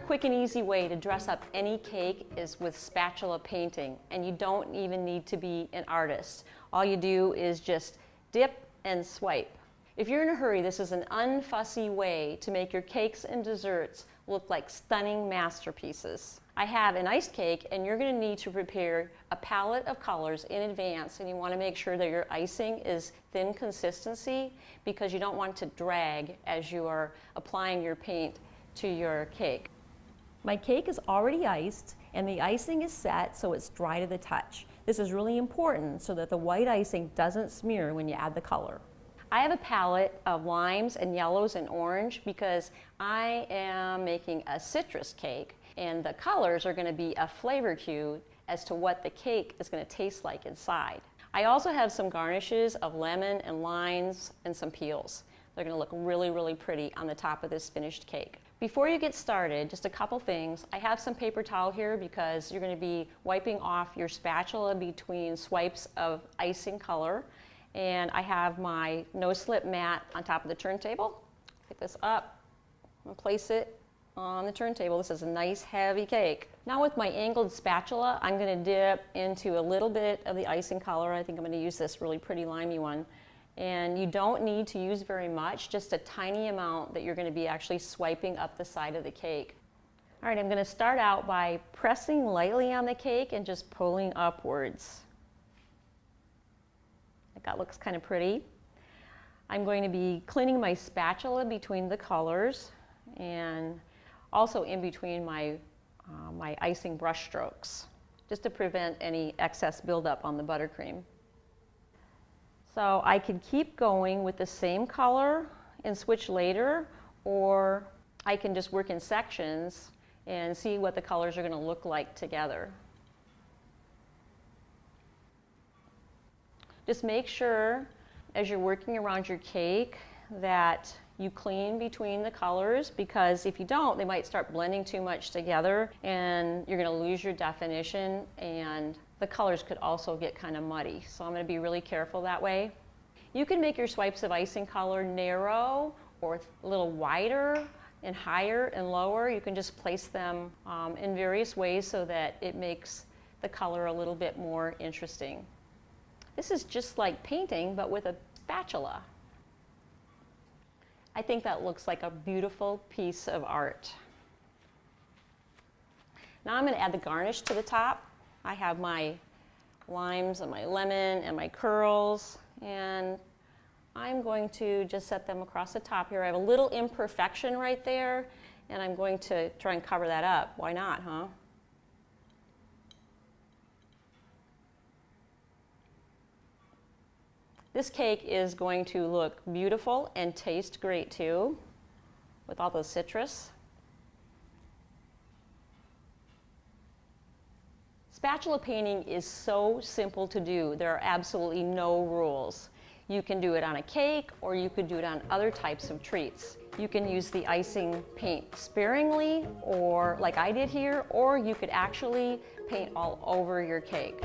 quick and easy way to dress up any cake is with spatula painting, and you don't even need to be an artist. All you do is just dip and swipe. If you're in a hurry, this is an unfussy way to make your cakes and desserts look like stunning masterpieces. I have an iced cake, and you're going to need to prepare a palette of colors in advance, and you want to make sure that your icing is thin consistency because you don't want it to drag as you are applying your paint to your cake. My cake is already iced, and the icing is set so it's dry to the touch. This is really important so that the white icing doesn't smear when you add the color. I have a palette of limes and yellows and orange because I am making a citrus cake, and the colors are going to be a flavor cue as to what the cake is going to taste like inside. I also have some garnishes of lemon and limes and some peels. They're going to look really, really pretty on the top of this finished cake. Before you get started, just a couple things. I have some paper towel here because you're going to be wiping off your spatula between swipes of icing color. And I have my no-slip mat on top of the turntable. Pick this up and place it on the turntable. This is a nice heavy cake. Now with my angled spatula, I'm going to dip into a little bit of the icing color. I think I'm going to use this really pretty limey one. And you don't need to use very much, just a tiny amount that you're going to be actually swiping up the side of the cake. All right, I'm going to start out by pressing lightly on the cake and just pulling upwards. That looks kind of pretty. I'm going to be cleaning my spatula between the colors and also in between my icing brush strokes, just to prevent any excess buildup on the buttercream. So I could keep going with the same color and switch later, or I can just work in sections and see what the colors are going to look like together. Just make sure as you're working around your cake that you clean between the colors, because if you don't, they might start blending too much together and you're going to lose your definition, and the colors could also get kind of muddy. So I'm going to be really careful that way. You can make your swipes of icing color narrow or a little wider and higher and lower. You can just place them in various ways so that it makes the color a little bit more interesting. This is just like painting, but with a spatula. I think that looks like a beautiful piece of art. Now I'm going to add the garnish to the top. I have my limes and my lemon and my curls, and I'm going to just set them across the top here. I have a little imperfection right there, and I'm going to try and cover that up. Why not, huh? This cake is going to look beautiful and taste great too, with all the citrus. Spatula painting is so simple to do. There are absolutely no rules. You can do it on a cake, or you could do it on other types of treats. You can use the icing paint sparingly, or like I did here, or you could actually paint all over your cake.